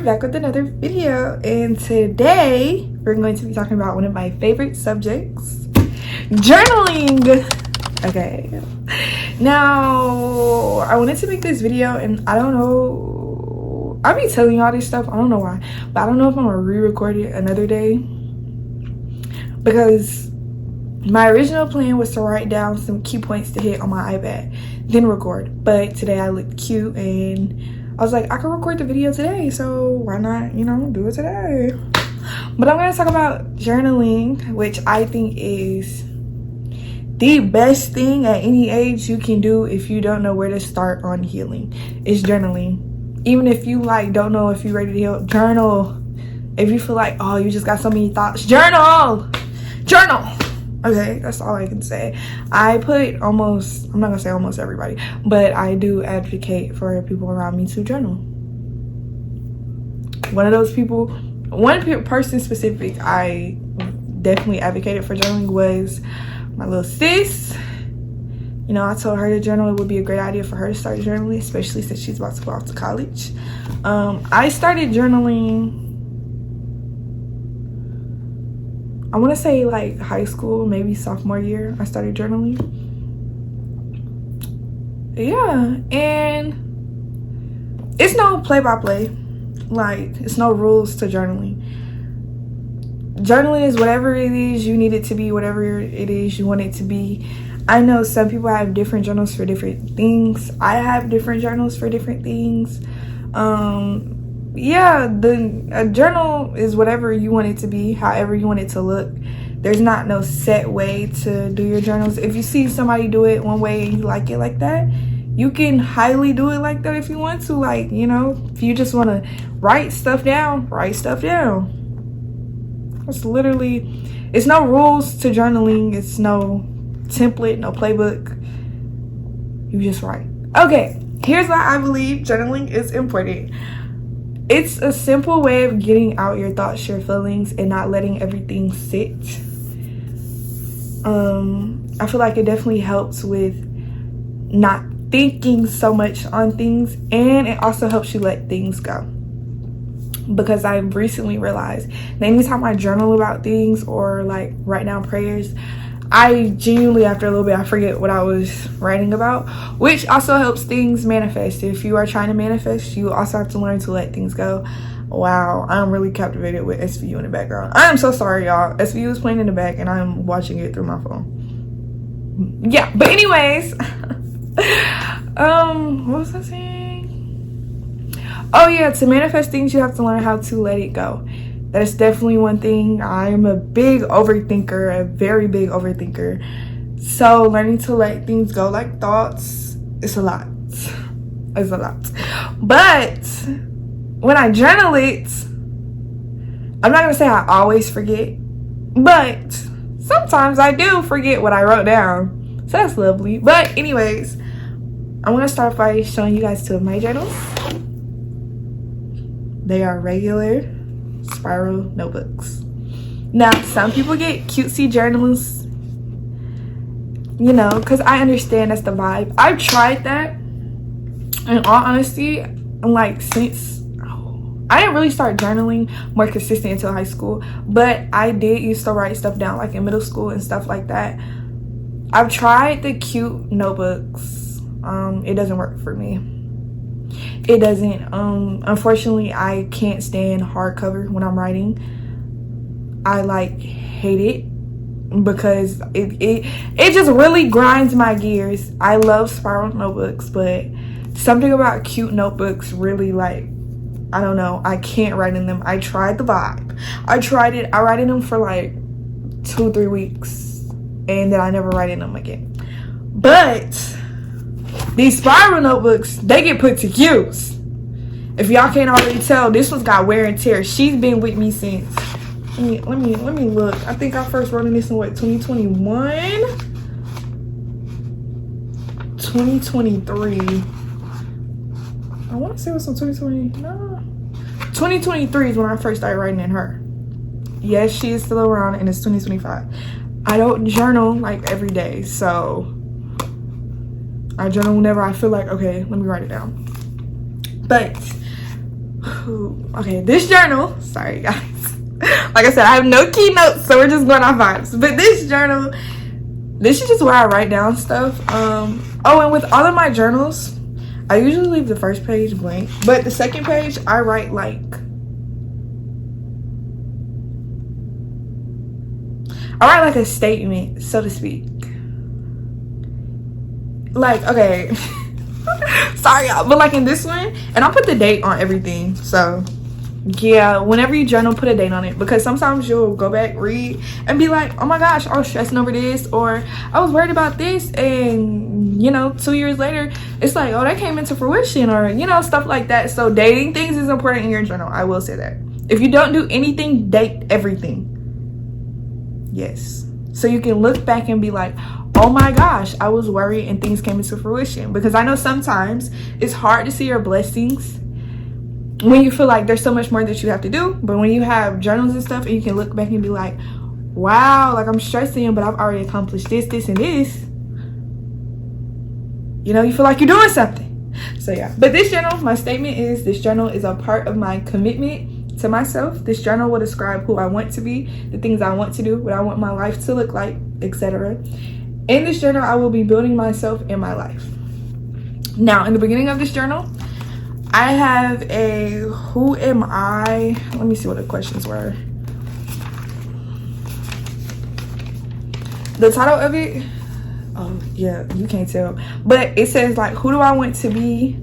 back with another video, and today we're going to be talking about one of my favorite subjects, journaling. Okay, now I wanted to make this video, and I don't know, I'll be telling y'all this stuff, I don't know why, but I don't know if I'm gonna re-record it another day, because my original plan was to write down some key points to hit on my iPad, then record. But today I looked cute and I was like, I can record the video today, so why not, do it today? But I'm going to talk about journaling, which I think is the best thing at any age you can do if you don't know where to start on healing. It's journaling. Even if you don't know if you're ready to heal, journal. If you feel like, oh, you just got so many thoughts, journal. Okay, that's all I can say. I put I'm not gonna say almost everybody, but I do advocate for people around me to journal. One person specific I definitely advocated for journaling was my little sis. I told her to journal. It would be a great idea for her to start journaling, especially since she's about to go off to college. I started journaling, I want to say high school, maybe sophomore year, I started journaling. Yeah, and it's no play-by-play. It's no rules to journaling. Journaling is whatever it is you need it to be, whatever it is you want it to be. I know some people have different journals for different things. I have different journals for different things. Yeah, a journal is whatever you want it to be, however you want it to look. There's not no set way to do your journals. If you see somebody do it one way and you like it like that, you can highly do it like that if you want to. If you just want to write stuff down, write stuff down. It's no rules to journaling. It's no template, no playbook. You just write. Okay, here's why I believe journaling is important. It's a simple way of getting out your thoughts, your feelings, and not letting everything sit. I feel like it definitely helps with not thinking so much on things, and it also helps you let things go. Because I've recently realized that anytime I journal about things or write down prayers, I genuinely, after a little bit, I forget what I was writing about, which also helps things manifest. If you are trying to manifest, you also have to learn to let things go. Wow, I'm really captivated with SVU in the background. I am so sorry, y'all. SVU is playing in the back and I'm watching it through my phone. Yeah, but anyways, what was I saying? Oh yeah, to manifest things, you have to learn how to let it go. That's definitely one thing. I'm a big overthinker, a very big overthinker. So learning to let things go, like thoughts, it's a lot. It's a lot. But when I journal it, I'm not gonna say I always forget, but sometimes I do forget what I wrote down. So that's lovely. But anyways, I'm gonna start by showing you guys two of my journals. They are regular spiral notebooks. Now, some people get cutesy journals, because I understand that's the vibe. I've tried that. In all honesty, since I didn't really start journaling more consistent until high school, but I did used to write stuff down in middle school and stuff like that. I've tried the cute notebooks. It doesn't work for me. It doesn't. Unfortunately, I can't stand hardcover when I'm writing. I hate it because it just really grinds my gears. I love spiral notebooks, but something about cute notebooks really I don't know. I can't write in them. I tried the vibe. I tried it. I write in them for 2-3 weeks, and then I never write in them again. But these spiral notebooks, they get put to use. If y'all can't already tell, this one's got wear and tear. She's been with me since, let me look. I think I first wrote in this in 2021? 2023. I want to say it was in 2020. No. 2023 is when I first started writing in her. Yes, she is still around, and it's 2025. I don't journal every day, so I journal whenever I feel like, okay, let me write it down. But Okay, this journal, sorry guys, like I said, I have no keynotes, so we're just going off vibes. But this journal, this is just where I write down stuff. Oh, and with all of my journals, I usually leave the first page blank, but the second page I write like, a statement, so to speak. Like, okay, sorry y'all, but like in this one, and I'll put the date on everything. So yeah, whenever you journal, put a date on it, because sometimes you'll go back, read, and be like, oh my gosh, I was stressing over this, or I was worried about this, and you know, 2 years later it's like, oh, that came into fruition, or you know, stuff like that. So dating things is important in your journal. I will say that. If you don't do anything, date everything. Yes, so you can look back and be like, oh my gosh, I was worried and things came into fruition. Because I know sometimes it's hard to see your blessings when you feel like there's so much more that you have to do. But when you have journals and stuff, and you can look back and be like, wow, like I'm stressing, but I've already accomplished this, this, and this. You know, you feel like you're doing something. So yeah, but this journal, my statement is, this journal is a part of my commitment to myself. This journal will describe who I want to be, the things I want to do, what I want my life to look like, etc. In this journal, I will be building myself in my life. Now, in the beginning of this journal, I have a who am I? Let me see what the questions were. The title of it, oh yeah, you can't tell, but it says like, who do I want to be?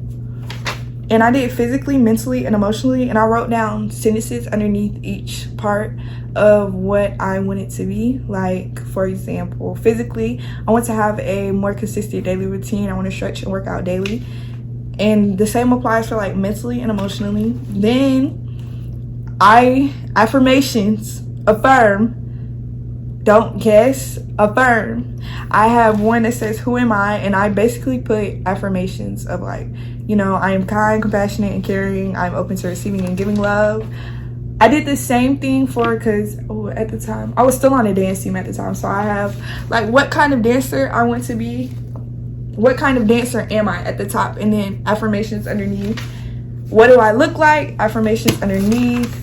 And I did physically, mentally, and emotionally, and I wrote down sentences underneath each part of what I want it to be. Like, for example, physically, I want to have a more consistent daily routine. I want to stretch and work out daily. And the same applies for like mentally and emotionally. Then affirmations, affirm, don't guess, affirm. I have one that says, who am I? And I basically put affirmations of like, you know, I am kind, compassionate, and caring. I'm open to receiving and giving love. I did the same thing for, because at the time, I was still on a dance team at the time. So I have like, what kind of dancer I want to be. What kind of dancer am I at the top? And then affirmations underneath. What do I look like? Affirmations underneath.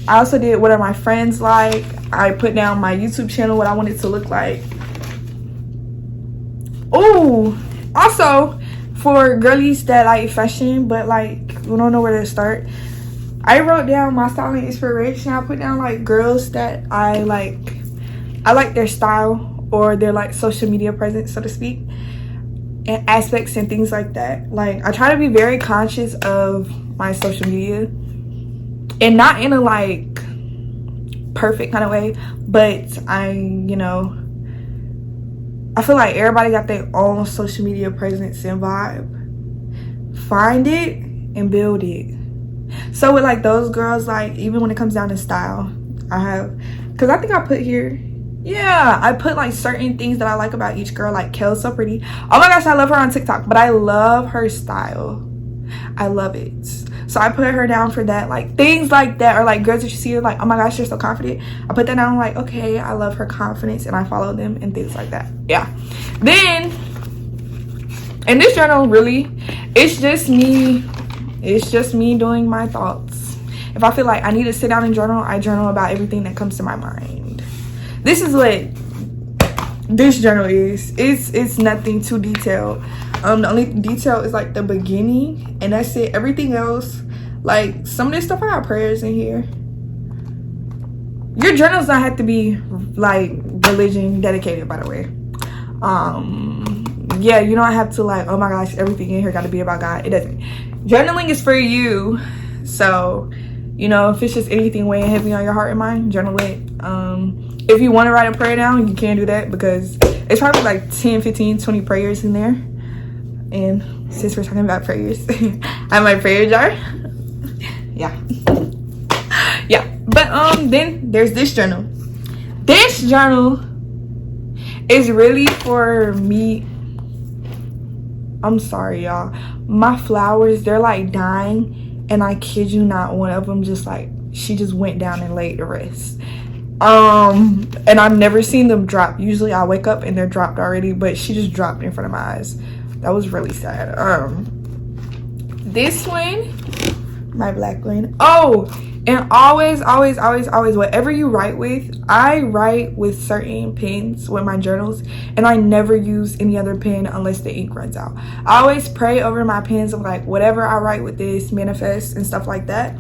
I also did, what are my friends like? I put down my YouTube channel, what I want it to look like. Oh, also for girlies that like fashion but like we don't know where to start, I wrote down my styling inspiration. I put down like girls that I like their style or their like social media presence, so to speak, and aspects and things like that. Like, I try to be very conscious of my social media, and not in a like perfect kind of way, but I feel like everybody got their own social media presence and vibe. Find it and build it. So with like those girls, like even when it comes down to style, I have, because I think I put here, yeah, I put like certain things that I like about each girl. Like Kel's so pretty. Oh my gosh, I love her on TikTok, but I love her style. I love it. So I put her down for that. Like things like that, or like girls that you see, like, oh my gosh, they're so confident. I put that down, like, okay, I love her confidence, and I follow them and things like that. Yeah. Then in this journal, really, it's just me doing my thoughts. If I feel like I need to sit down and journal, I journal about everything that comes to my mind. This is what this journal is. It's nothing too detailed. The only detail is like the beginning, and that's it. Everything else, like some of this stuff, I have prayers in here. Your journals don't have to be like religion dedicated, by the way. Yeah, you don't have to like, oh my gosh, everything in here got to be about God. It doesn't. Journaling is for you. So, if it's just anything weighing heavy on your heart and mind, journal it. If you want to write a prayer down, you can do that, because it's probably like 10, 15, 20 prayers in there. And since we're talking about prayers, I have my prayer jar. Yeah. But then there's this journal. This journal is really for me. I'm sorry, y'all. My flowers, they're like dying, and I kid you not, one of them just like, she just went down and laid to rest. And I've never seen them drop. Usually I wake up and they're dropped already, but she just dropped in front of my eyes. That was really sad. This one, my black one. Oh, and always, whatever you write with, I write with certain pens with my journals, and I never use any other pen unless the ink runs out. I always pray over my pens of like, whatever I write with this, manifest and stuff like that.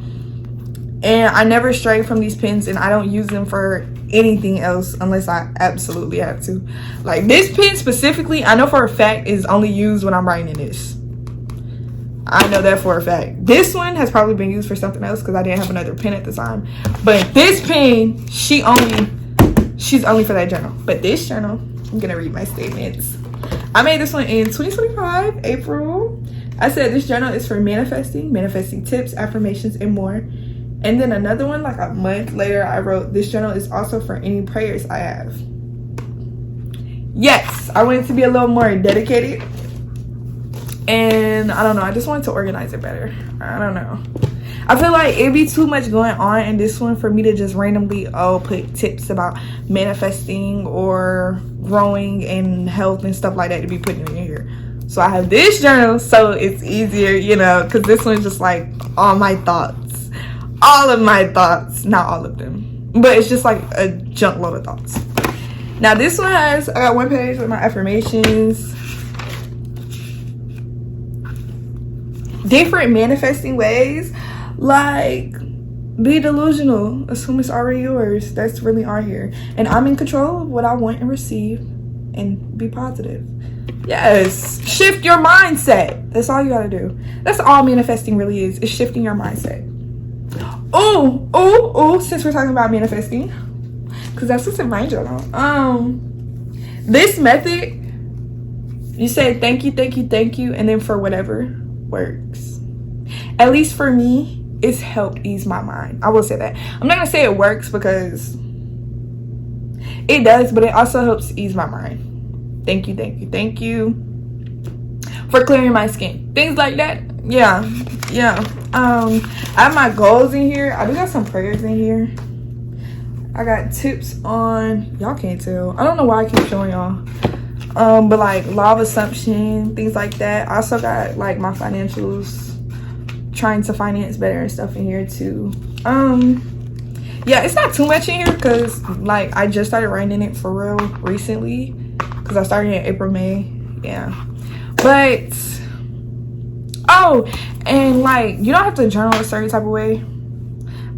And I never stray from these pens, and I don't use them for anything else unless I absolutely have to. Like this pen specifically, I know for a fact is only used when I'm writing in this. I know that for a fact. This one has probably been used for something else because I didn't have another pen at the time. But this pen, she's only for that journal. But this journal, I'm gonna read my statements. I made this one in 2025, April. I said this journal is for manifesting tips, affirmations, and more. And then another one, like a month later, I wrote, this journal is also for any prayers I have. Yes, I wanted to be a little more dedicated. And I don't know, I just wanted to organize it better. I don't know. I feel like it'd be too much going on in this one for me to just randomly put tips about manifesting or growing and health and stuff like that to be putting in here. So I have this journal so it's easier, you know, because this one's just like all my thoughts. All of my thoughts, not all of them, but it's just like a junk load of thoughts. Now this one has, I got one page with my affirmations, different manifesting ways, like be delusional, assume it's already yours. That's really on here. And I'm in control of what I want and receive, and be positive. Yes, shift your mindset. That's all you gotta do. That's all manifesting really is shifting your mindset. Oh, since we're talking about manifesting, because that's what's in my journal. This method, you say thank you, and then for whatever works. At least for me, it's helped ease my mind. I will say that. I'm not gonna say it works because it does, but it also helps ease my mind. Thank you for clearing my skin. Things like that. Yeah. I have my goals in here. I do got some prayers in here. I got tips on, y'all can't tell. I don't know why I keep showing y'all. But like law of assumption, things like that. I also got like my financials, trying to finance better and stuff in here too. Yeah, it's not too much in here because like I just started writing it for real recently because I started in April, May. Yeah, but and like you don't have to journal a certain type of way.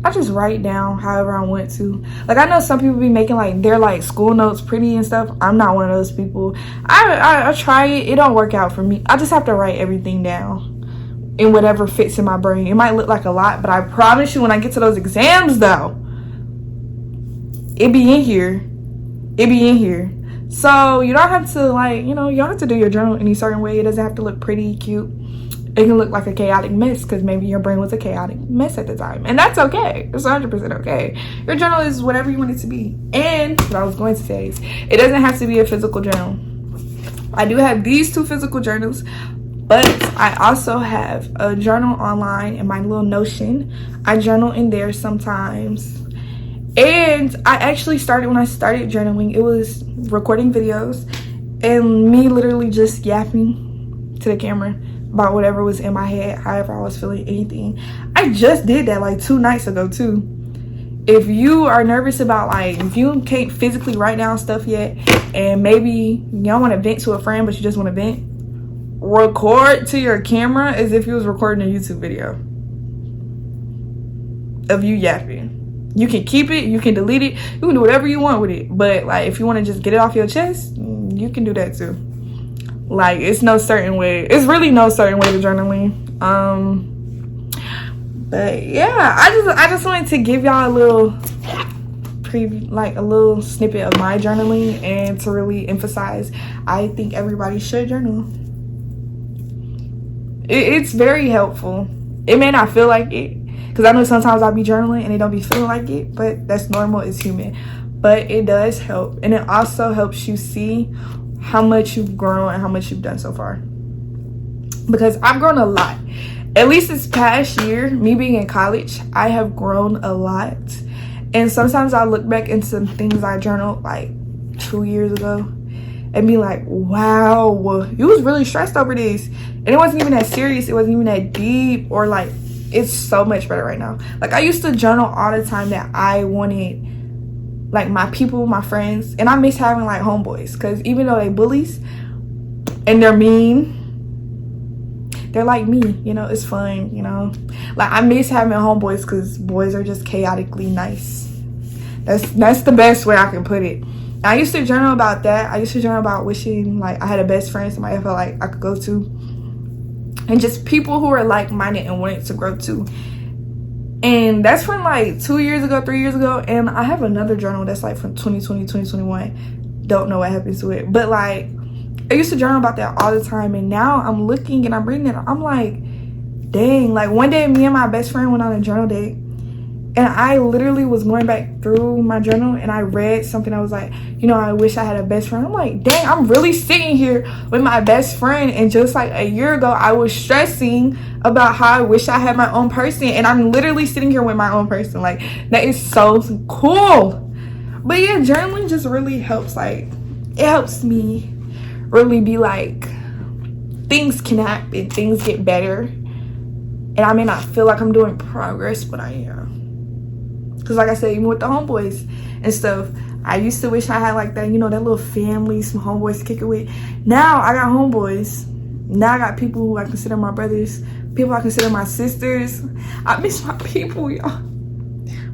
I just write down however I want to. Like I know some people be making like their like school notes pretty and stuff. I'm not one of those people. I try it. It don't work out for me. I just have to write everything down in whatever fits in my brain. It might look like a lot, but I promise you when I get to those exams though, it be in here. So you don't have to like, you know, you don't have to do your journal any certain way. It doesn't have to look pretty, cute. It can look like a chaotic mess because maybe your brain was a chaotic mess at the time, and that's okay. It's 100% okay. Your journal is whatever you want it to be. And what I was going to say is it doesn't have to be a physical journal. I do have these 2 physical journals, but I also have a journal online in my little Notion. I journal in there sometimes. And I actually started, when I started journaling, it was recording videos and me literally just yapping to the camera about whatever was in my head, however I was feeling, anything. I just did that like 2 nights ago too. If you are nervous about like, if you can't physically write down stuff yet, and maybe you don't want to vent to a friend but you just want to vent, record to your camera as if you was recording a YouTube video of you yapping. You can keep it, you can delete it, you can do whatever you want with it, but like if you want to just get it off your chest, you can do that too. Like it's no certain way, it's really no certain way to journaling. But yeah, I just wanted to give y'all a little preview, like a little snippet of my journaling, and to really emphasize I think everybody should journal. It's very helpful. It may not feel like it, because I know sometimes I'll be journaling and it don't be feeling like it, but that's normal, it's human. But it does help, and it also helps you see how much you've grown and how much you've done so far. Because I've grown a lot. At least this past year, me being in college, I have grown a lot. And sometimes I look back into some things I journaled like 2 years ago and be like, wow, you was really stressed over this. And it wasn't even that serious. It wasn't even that deep or like it's so much better right now. Like, I used to journal all the time that I wanted, like, my people, my friends, and I miss having, like, homeboys, because even though they bullies and they're mean, they're like me, you know. It's fun, you know. Like, I miss having homeboys because boys are just chaotically nice. That's the best way I can put it. I used to journal about that. I used to journal about wishing, like, I had a best friend, somebody I felt like I could go to, and just people who are like-minded and wanted to grow too. And that's from like 2 years ago, 3 years ago. And I have another journal that's like from 2020, 2021. Don't know what happens to it, but like, I used to journal about that all the time. And now I'm looking and I'm reading it, I'm like, dang. Like, one day me and my best friend went on a journal date, and I literally was going back through my journal and I read something that was like, you know, I wish I had a best friend. I'm like, dang, I'm really sitting here with my best friend. And just like a year ago, I was stressing about how I wish I had my own person. And I'm literally sitting here with my own person. Like, that is so cool. But yeah, journaling just really helps. Like, it helps me really be like, things can happen, things get better. And I may not feel like I'm doing progress, but I am. Because like I said, even with the homeboys and stuff, I used to wish I had like that, you know, that little family, some homeboys to kick it with. Now I got homeboys. Now I got people who I consider my brothers, people I consider my sisters. I miss my people, y'all.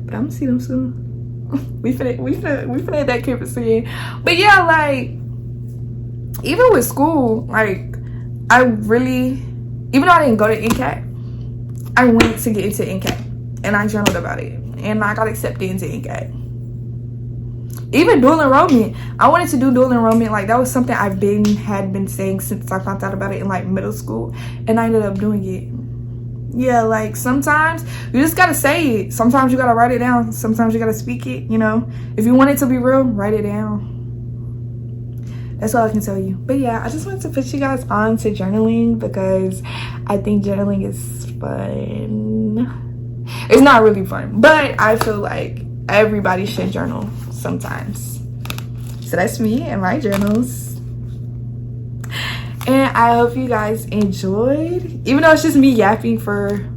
But I'm gonna see them soon. we finna hit that campus again. But yeah, like, even with school, like, I really, even though I didn't go to NCAT, I went to get into NCAT and I journaled about it. And I got accepted into NCAT. Even dual enrollment. I wanted to do dual enrollment. Like, that was something had been saying since I found out about it in like middle school. And I ended up doing it. Yeah, like, sometimes you just gotta say it. Sometimes you gotta write it down. Sometimes you gotta speak it, you know. If you want it to be real, write it down. That's all I can tell you. But yeah, I just wanted to put you guys on to journaling because I think journaling is fun. It's not really fun, but I feel like everybody should journal sometimes. So that's me and my journals. And I hope you guys enjoyed. Even though it's just me yapping for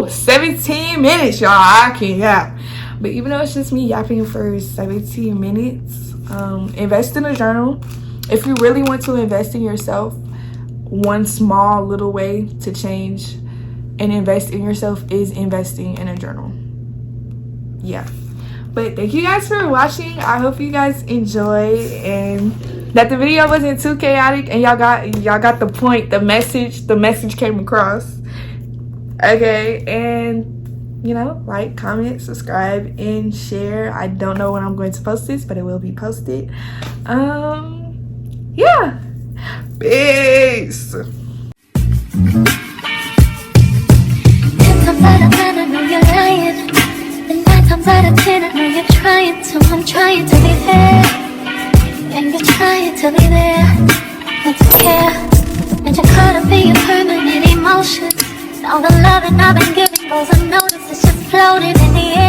17 minutes, y'all. I can't yap. But even though it's just me yapping for 17 minutes, invest in a journal. If you really want to invest in yourself, one small little way to change and invest in yourself is investing in a journal. Yeah. But thank you guys for watching. I hope you guys enjoyed and that the video wasn't too chaotic and y'all got the point, the message came across. Okay, and you know, like, comment, subscribe, and share. I don't know when I'm going to post this, but it will be posted. Yeah. Peace. I know you're lying. And 9 times out of 10, I know you're trying to. I'm trying to be there, and you're trying to be there, and to care. And you're caught up in your permanent emotion. All the loving I've been giving goes unnoticed. It's just floating in the air.